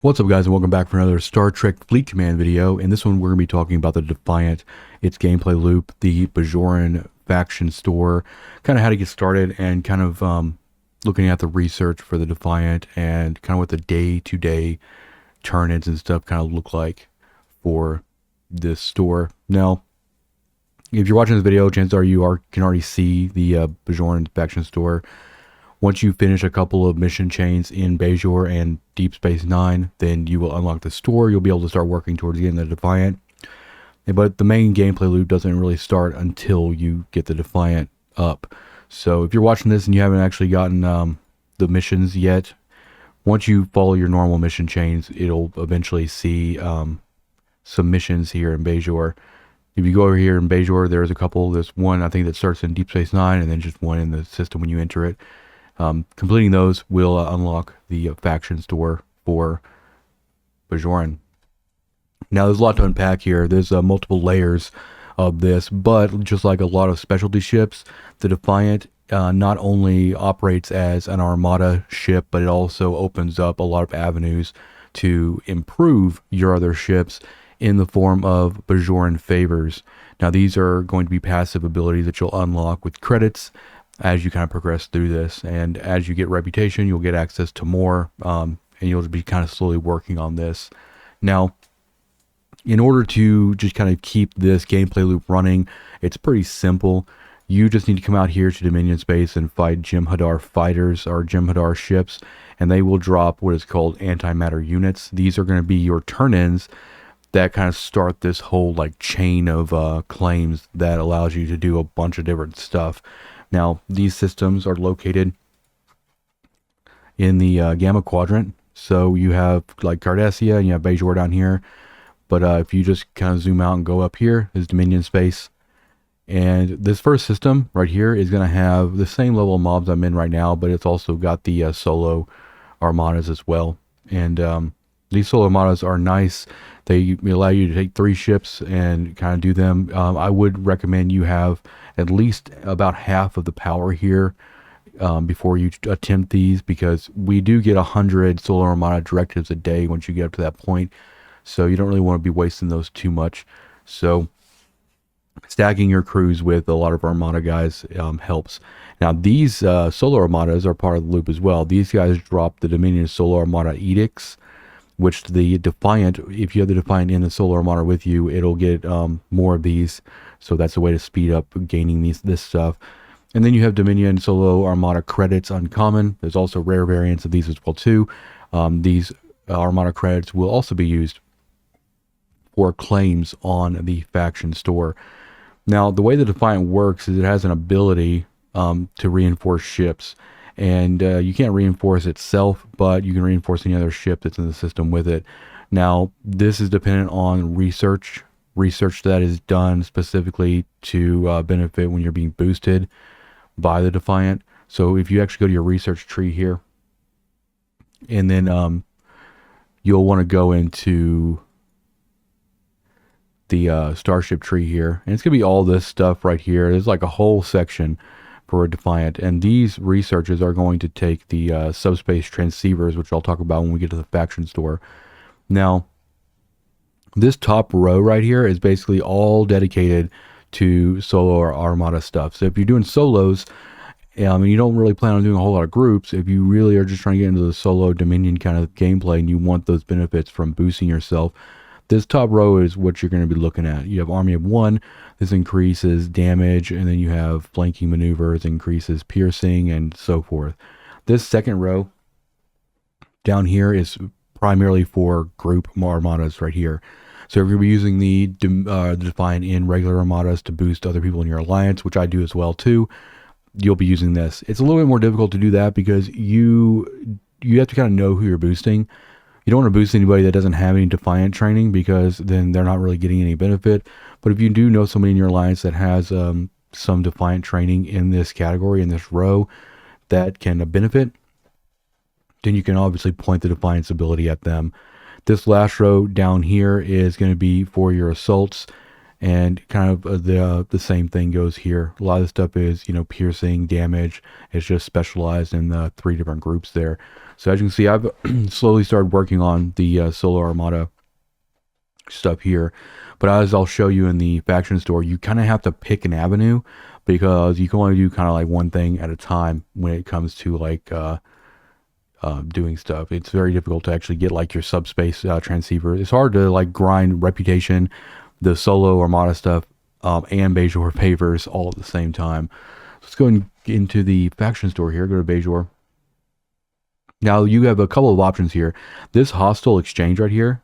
What's up, guys, and welcome back for another Star Trek Fleet Command video. In this one, we're going to be talking about the Defiant, its gameplay loop, the Bajoran faction store, kind of how to get started, and kind of looking at the research for the Defiant and kind of what the day-to-day turn-ins and stuff kind of look like for this store. Now, if you're watching this video, chances are you can already see the Bajoran faction store. Once you finish a couple of mission chains in Bajor and Deep Space Nine, then you will unlock the store. You'll be able to start working towards getting the Defiant. But the main gameplay loop doesn't really start until you get the Defiant up. So if you're watching this and you haven't actually gotten the missions yet, once you follow your normal mission chains, it'll eventually see some missions here in Bajor. If you go over here in Bajor, there's a couple. There's one, I think, that starts in Deep Space Nine, and then just one in the system when you enter it. Completing those will unlock the faction store for Bajoran. Now, there's a lot to unpack here. There's multiple layers of this, but just like a lot of specialty ships, the Defiant not only operates as an armada ship, but it also opens up a lot of avenues to improve your other ships in the form of Bajoran favors. Now, these are going to be passive abilities that you'll unlock with credits as you kind of progress through this, and as you get reputation, you'll get access to more, and you'll be kind of slowly working on this. Now, in order to just kind of keep this gameplay loop running, it's pretty simple. You just need to come out here to Dominion Space and fight Jem'Hadar fighters or Jem'Hadar ships, and they will drop what is called antimatter units. These are going to be your turn-ins that kind of start this whole like chain of claims that allows you to do a bunch of different stuff. Now, these systems are located in the Gamma Quadrant. So you have like Cardassia and you have Bajor down here. But if you just kind of zoom out and go up here, is Dominion Space. And this first system right here is going to have the same level of mobs I'm in right now, but it's also got the solo armadas as well. And these solo armadas are nice. They allow you to take 3 ships and kind of do them. I would recommend you have at least about half of the power here before you attempt these, because we do get 100 solo armada directives a day once you get up to that point. So you don't really want to be wasting those too much. So stacking your crews with a lot of armada guys helps. Now, these solo armadas are part of the loop as well. These guys drop the Dominion solo armada edicts, which the Defiant, if you have the Defiant in the Solar Armada with you, it'll get more of these. So that's a way to speed up gaining this stuff. And then you have Dominion Solo Armada credits uncommon. There's also rare variants of these as well too. These Armada credits will also be used for claims on the faction store. Now, the way the Defiant works is it has an ability to reinforce ships. And you can't reinforce itself, but you can reinforce any other ship that's in the system with it. Now, this is dependent on research that is done specifically to benefit when you're being boosted by the Defiant. So if you actually go to your research tree here, and then you'll want to go into the starship tree here, and it's going to be all this stuff right here. There's like a whole section for a Defiant, and these researchers are going to take the subspace transceivers, which I'll talk about when we get to the faction store. Now, this top row right here is basically all dedicated to solo or armada stuff. So if you're doing solos, and you don't really plan on doing a whole lot of groups, if you really are just trying to get into the solo Dominion kind of gameplay and you want those benefits from boosting yourself, this top row is what you're going to be looking at. You have Army of One. This increases damage, and then you have flanking maneuvers, increases piercing, and so forth. This second row down here is primarily for group armadas right here. So if you're using the Defiant in regular armadas to boost other people in your alliance, which I do as well too, you'll be using this. It's a little bit more difficult to do that because you have to kind of know who you're boosting. You don't want to boost anybody that doesn't have any Defiant training, because then they're not really getting any benefit. But if you do know somebody in your alliance that has some Defiant training in this category, in this row, that can benefit, then you can obviously point the Defiant's ability at them. This last row down here is going to be for your assaults. And kind of the same thing goes here. A lot of the stuff is, piercing, damage. It's just specialized in the 3 different groups there. So as you can see, I've slowly started working on the Solo Armada stuff here. But as I'll show you in the faction store, you kind of have to pick an avenue because you can only do kind of like one thing at a time when it comes to like doing stuff. It's very difficult to actually get like your subspace transceiver. It's hard to like grind reputation, the Solo Armada stuff, and Bajor favors all at the same time. So let's go into the faction store here. Go to Bajor. Now you have a couple of options here. This hostile exchange right here,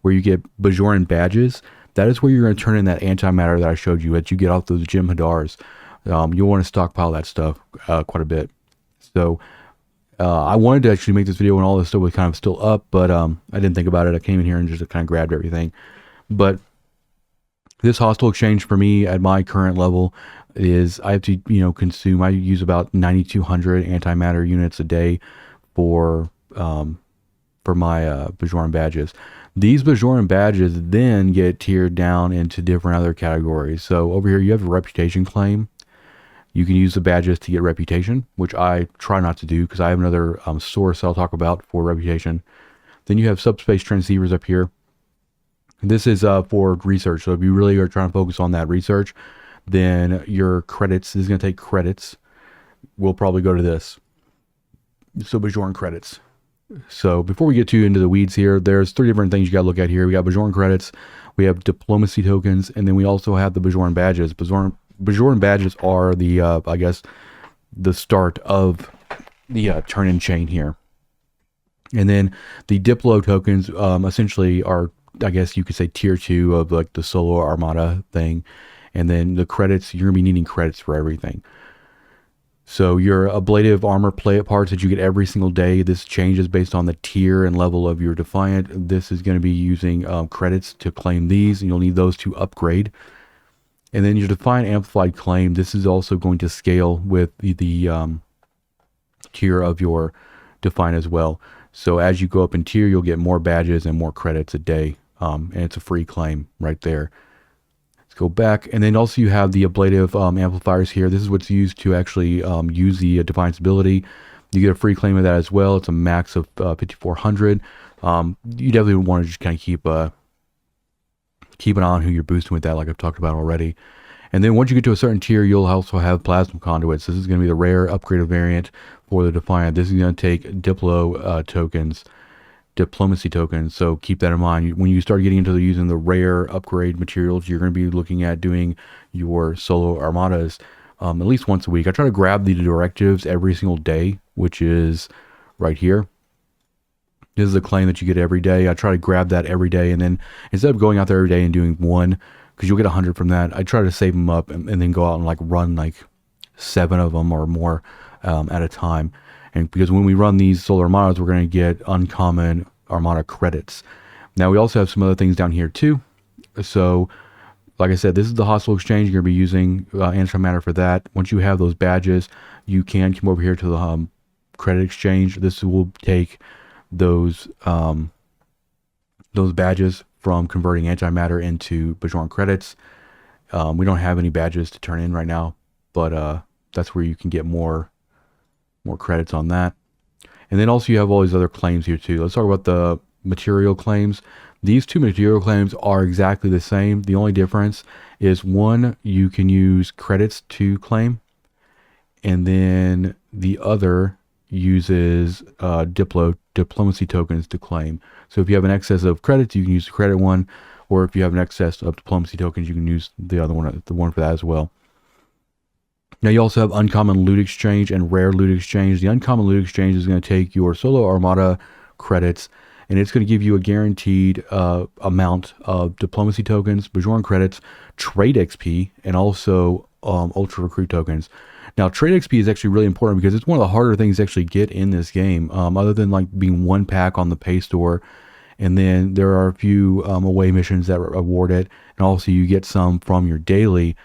where you get Bajoran badges, that is where you're going to turn in that antimatter that I showed you that you get off those Jim Hadars. You'll want to stockpile that stuff quite a bit. So I wanted to actually make this video when all this stuff was kind of still up, but I didn't think about it. I came in here and just kind of grabbed everything. But this hostile exchange for me at my current level is I have to, consume, I use about 9,200 antimatter units a day for my Bajoran badges. These Bajoran badges then get tiered down into different other categories. So over here you have a reputation claim. You can use the badges to get reputation, which I try not to do because I have another source I'll talk about for reputation. Then you have subspace transceivers up here. This is for research. So if you really are trying to focus on that research, then your credits, this is going to take credits. We'll probably go to this. So Bajoran credits. So before we get too into the weeds here, there's 3 different things you got to look at here. We got Bajoran credits, we have diplomacy tokens, and then we also have the Bajoran badges. Bajoran badges are the, I guess, the start of the turn-in chain here. And then the Diplo tokens essentially are, I guess you could say, tier 2 of like the Solo Armada thing. And then the credits, you're going to be needing credits for everything. So your ablative armor plate parts that you get every single day, this changes based on the tier and level of your Defiant. This is going to be using credits to claim these, and you'll need those to upgrade. And then your Defiant Amplified Claim, this is also going to scale with the tier of your Defiant as well. So as you go up in tier, you'll get more badges and more credits a day. And it's a free claim right there. Let's go back. And then also you have the ablative amplifiers here. This is what's used to actually use the Defiant's ability. You get a free claim of that as well. It's a max of 5,400. You definitely want to just kind of keep an eye on who you're boosting with that, like I've talked about already. And then once you get to a certain tier, you'll also have plasma conduits. This is going to be the rare upgraded variant for the Defiant. This is going to take Diplo tokens, diplomacy tokens. So keep that in mind. When you start getting into using the rare upgrade materials, you're going to be looking at doing your Solo Armadas at least once a week. I try to grab the directives every single day, which is right here. This is a claim that you get every day. I try to grab that every day, and then instead of going out there every day and doing one, because you'll get 100 from that, I try to save them up and then go out and like run like 7 of them or more at a time. And because when we run these Solar Armadas, we're going to get uncommon Armada credits. Now we also have some other things down here too. So like I said, this is the hostile exchange. You're going to be using antimatter for that. Once you have those badges, you can come over here to the credit exchange. This will take those badges from converting antimatter into Bajoran credits. We don't have any badges to turn in right now, but that's where you can get more credits on that. And then also you have all these other claims here too. Let's talk about the material claims. These 2 material claims are exactly the same. The only difference is one, you can use credits to claim, and then the other uses diplomacy tokens to claim. So if you have an excess of credits, you can use the credit one, or if you have an excess of diplomacy tokens, you can use the other one, the one for that as well. Now you also have uncommon loot exchange and rare loot exchange. The uncommon loot exchange is going to take your Solo Armada credits, and it's going to give you a guaranteed amount of diplomacy tokens, Bajoran credits, trade XP, and also ultra recruit tokens. Now trade XP is actually really important because it's one of the harder things to actually get in this game, other than like being 1 pack on the pay store. And then there are a few away missions that award it, and also you get some from your daily.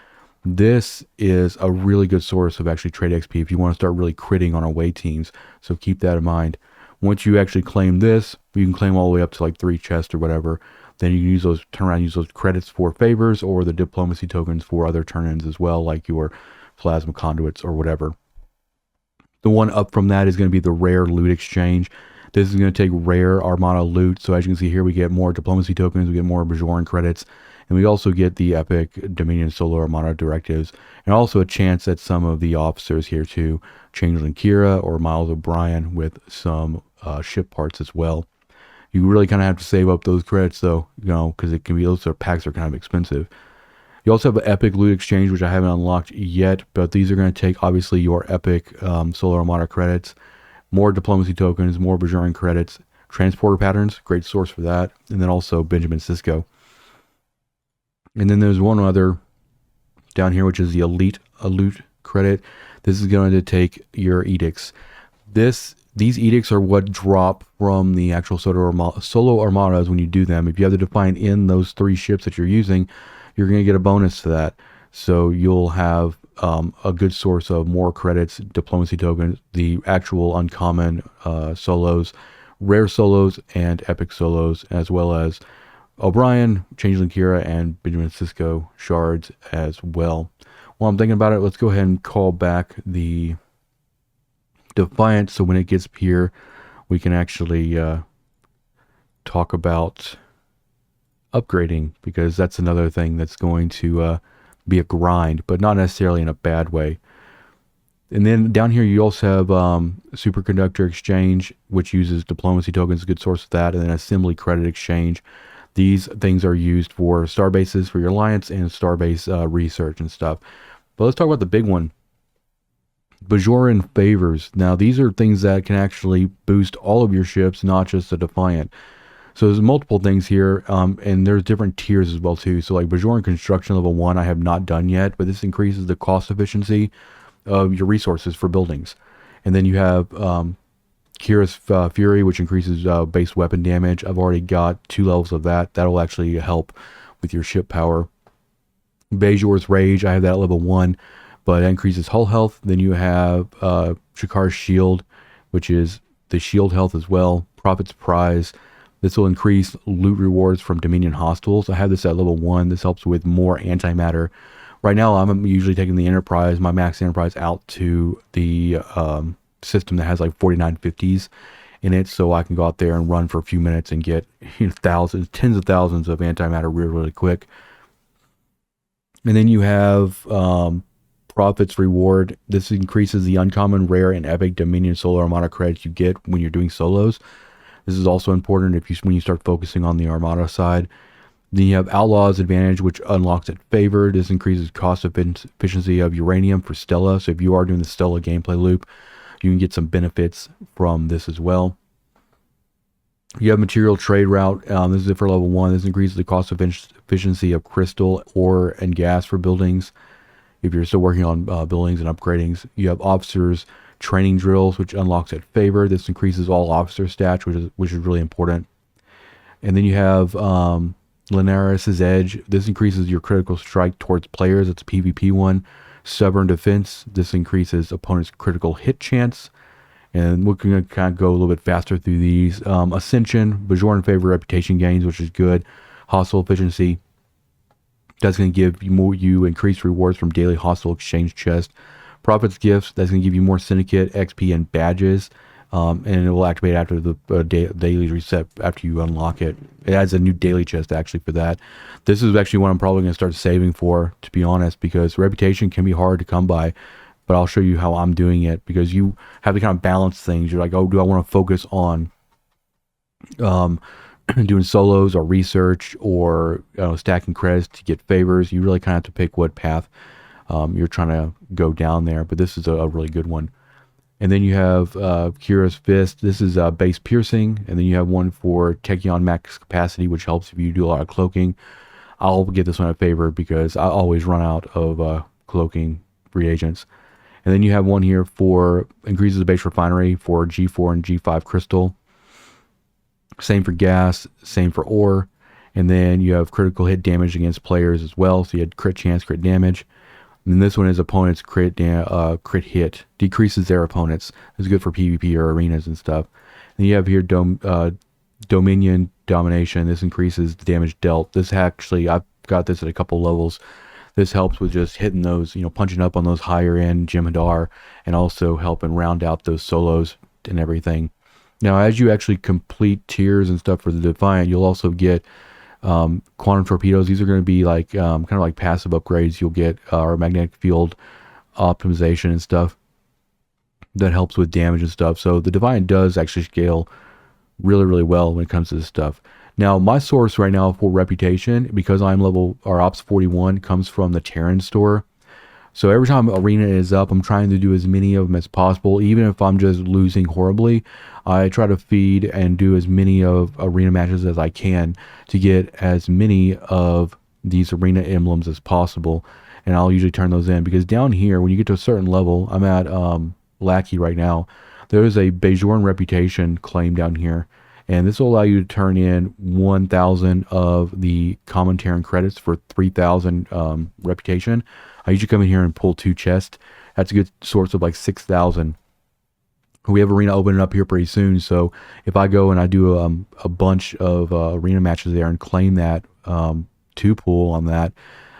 This is a really good source of actually trade XP if you want to start really critting on away teams. So keep that in mind. Once you actually claim this, you can claim all the way up to like 3 chests or whatever. Then you can use those, turn around and use those credits for favors or the diplomacy tokens for other turn-ins as well, like your plasma conduits or whatever. The one up from that is going to be the rare loot exchange. This is going to take rare Armada loot. So as you can see here, we get more diplomacy tokens, we get more Bajoran credits, and we also get the epic Dominion Solo Armada directives, and also a chance at some of the officers here too, Changeling Kira or Miles O'Brien with some ship parts as well. You really kind of have to save up those credits though, you know, because it can be, those packs are kind of expensive. You also have an epic loot exchange, which I haven't unlocked yet, but these are going to take obviously your epic Solar Armada credits, more diplomacy tokens, more Bajoran credits, transporter patterns, great source for that, and then also Benjamin Sisko. And then there's one other down here, which is the elite loot credit. This is going to take your edicts. These edicts are what drop from the actual solo armadas when you do them. If you have the Defiant in those 3 ships that you're using, you're going to get a bonus to that. So you'll have a good source of more credits, diplomacy tokens, the actual uncommon solos, rare solos, and epic solos, as well as O'Brien, Changeling Kira, and Benjamin Sisko shards as well. While I'm thinking about it, let's go ahead and call back the Defiant, so when it gets here, we can actually talk about upgrading, because that's another thing that's going to be a grind, but not necessarily in a bad way. And then down here you also have Superconductor Exchange, which uses diplomacy tokens, a good source of that, and then Assembly Credit Exchange. These things are used for star bases for your alliance and starbase research and stuff. But let's talk about the big one, Bajoran favors. Now these are things that can actually boost all of your ships, not just the Defiant. So there's multiple things here, and there's different tiers as well too. So like Bajoran Construction Level 1 I have not done yet, but this increases the cost efficiency of your resources for buildings. And then you have Kira's Fury, which increases base weapon damage. I've already got 2 levels of that. That'll actually help with your ship power. Bajor's Rage, I have that at level 1, but it increases hull health. Then you have Shakar's Shield, which is the shield health as well. Prophet's Prize. This will increase loot rewards from Dominion hostiles. I have this at level 1. This helps with more antimatter. Right now, I'm usually taking the Enterprise, my max Enterprise, out to the system that has like 4950s in it, so I can go out there and run for a few minutes and get thousands, tens of thousands of antimatter really quick. And then you have Prophet's Reward. This increases the uncommon, rare, and epic Dominion Solar Armada credits you get when you're doing solos. This is also important when you start focusing on the Armada side. Then you have Outlaw's Advantage, which unlocks at favor. This increases cost efficiency of uranium for Stella. So if you are doing the Stella gameplay loop, you can get some benefits from this as well. You have Material Trade Route. This is it for level 1. This increases the cost efficiency of crystal, ore, and gas for buildings. If you're still working on buildings and upgradings, you have Officers Training Drills, which unlocks at favor. This increases all officer stats, which is really important. And then you have Linares' Edge. This increases your critical strike towards players. It's a PvP one. Stubborn Defense. This increases opponent's critical hit chance. And we're going to kind of go a little bit faster through these. Ascension, Bajoran favor reputation gains, which is good. Hostile efficiency. That's going to give you increased rewards from daily hostile exchange chest. Prophet's Gifts, that's going to give you more Syndicate, XP, and badges. And it will activate after the daily reset after you unlock it. It adds a new daily chest actually for that. This is actually what I'm probably going to start saving for, to be honest, because reputation can be hard to come by. But I'll show you how I'm doing it, because you have to kind of balance things. You're like, oh, do I want to focus on doing solos or research or stacking credits to get favors? You really kind of have to pick what path you're trying to go down there. But this is a really good one. And then you have Kira's Fist. This is base piercing. And then you have one for Tachyon max capacity, which helps if you do a lot of cloaking. I'll get this one a favor because I always run out of cloaking reagents. And then you have one here for increases the base refinery for G4 and G5 crystal. Same for gas, same for ore. And then you have critical hit damage against players as well. So you had crit chance, crit damage. And this one is opponents crit hit. Decreases their opponents. It's good for PvP or arenas and stuff. And you have here Dominion domination. This increases the damage dealt. This actually, I've got this at a couple levels. This helps with just hitting those, punching up on those higher end Jem'Hadar, and also helping round out those solos and everything. Now, as you actually complete tiers and stuff for the Defiant, you'll also get quantum torpedoes. These are going to be like kind of like passive upgrades. You'll get our magnetic field optimization and stuff that helps with damage and stuff. So the Defiant does actually scale really, really well when it comes to this stuff. Now, my source right now for reputation, because I'm level or Ops 41, comes from the Terran store. So every time Arena is up, I'm trying to do as many of them as possible. Even if I'm just losing horribly, I try to feed and do as many of Arena matches as I can to get as many of these Arena emblems as possible. And I'll usually turn those in, because down here, when you get to a certain level, I'm at Lackey right now, there is a Bajoran reputation claim down here. And this will allow you to turn in 1,000 of the common Terran credits for 3,000 reputation. I usually come in here and pull 2 chests. That's a good source of like 6,000. We have Arena opening up here pretty soon, so if I go and I do a bunch of Arena matches there and claim that 2 pool on that,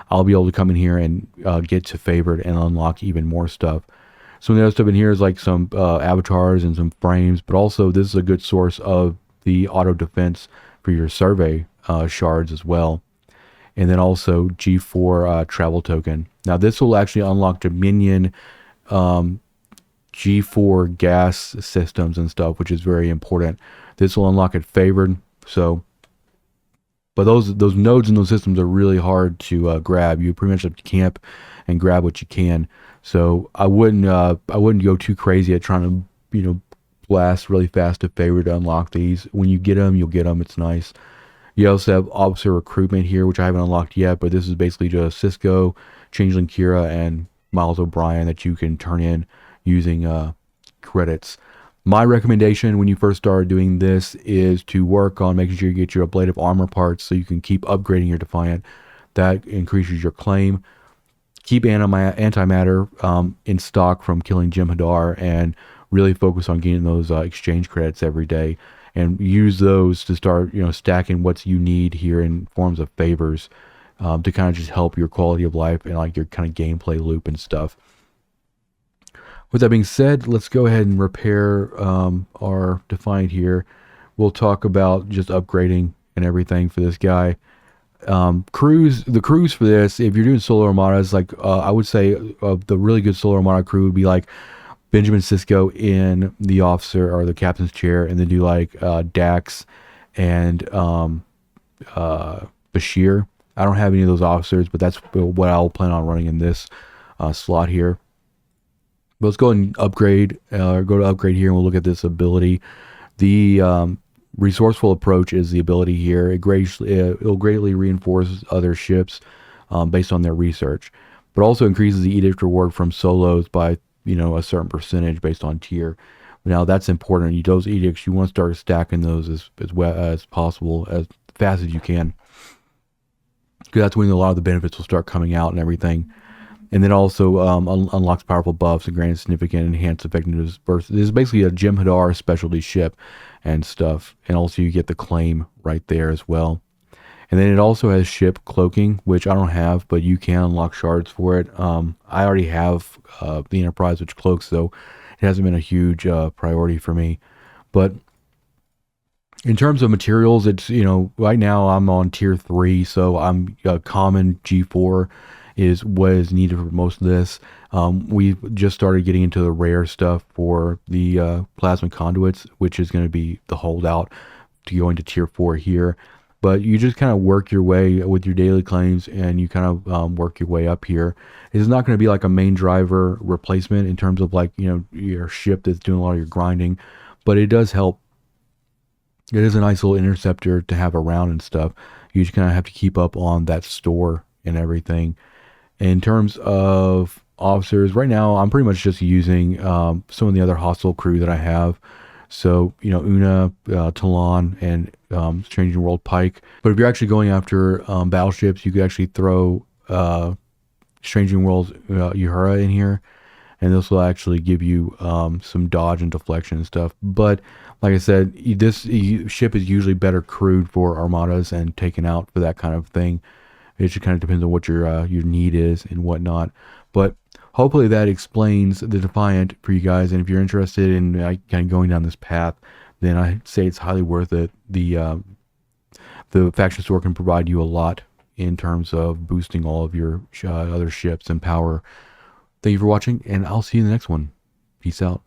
I'll be able to come in here and get to Favored and unlock even more stuff. Some of the other stuff in here is like some avatars and some frames, but also this is a good source of the auto defense for your survey shards as well. And then also G4 travel token. Now this will actually unlock Dominion G4 gas systems and stuff, which is very important. This will unlock it Favored. So, but those nodes in those systems are really hard to grab. You pretty much have to camp and grab what you can. So I wouldn't go too crazy at trying to blast really fast to Favored to unlock these. When you get them, you'll get them. It's nice. You also have officer recruitment here, which I haven't unlocked yet, but this is basically just Cisco, Changeling Kira, and Miles O'Brien that you can turn in using credits. My recommendation when you first start doing this is to work on making sure you get your ablative armor parts so you can keep upgrading your Defiant. That increases your claim. Keep antimatter in stock from killing Jem'Hadar, and really focus on getting those exchange credits every day, and use those to start stacking what you need here in forms of favors to kind of just help your quality of life and like your kind of gameplay loop and stuff. With that being said, let's go ahead and repair our Defiant here. We'll talk about just upgrading and everything for this guy. The crews for this, if you're doing solo armadas, like I would say the really good solo armada crew would be like Benjamin Sisko in the officer or the captain's chair, and then do like Dax and Bashir. I don't have any of those officers, but that's what I'll plan on running in this slot here. But let's go and upgrade, go to upgrade here, and we'll look at this ability. The resourceful approach is the ability here. It'll greatly reinforce other ships based on their research, but also increases the edict reward from solos by a certain percentage based on tier. Now that's important. Those edicts, you want to start stacking those as well as possible, as fast as you can, because that's when a lot of the benefits will start coming out and everything. And then also unlocks powerful buffs and grants significant enhanced effectiveness. This is basically a Jem'Hadar specialty ship and stuff. And also you get the claim right there as well. And then it also has ship cloaking, which I don't have, but you can unlock shards for it. I already have the Enterprise, which cloaks, though it hasn't been a huge priority for me. But in terms of materials, it's, right now I'm on tier 3, so I'm common G4 is what is needed for most of this. We've just started getting into the rare stuff for the plasma conduits, which is going to be the holdout to go into tier 4 here. But you just kind of work your way with your daily claims, and you kind of work your way up here. It's not going to be like a main driver replacement in terms of like, your ship that's doing a lot of your grinding, but it does help. It is a nice little interceptor to have around and stuff. You just kind of have to keep up on that store and everything. In terms of officers, right now I'm pretty much just using some of the other hostile crew that I have. So, Una, Talon, and Changing World Pike. But if you're actually going after battleships, you could actually throw Changing World's Uhura in here. And this will actually give you some dodge and deflection and stuff. But Like I said, this ship is usually better crewed for armadas and taken out for that kind of thing. It just kind of depends on what your need is and whatnot. But hopefully that explains the Defiant for you guys. And if you're interested in kind of going down this path, then I say it's highly worth it. The faction store can provide you a lot in terms of boosting all of your other ships and power. Thank you for watching, and I'll see you in the next one. Peace out.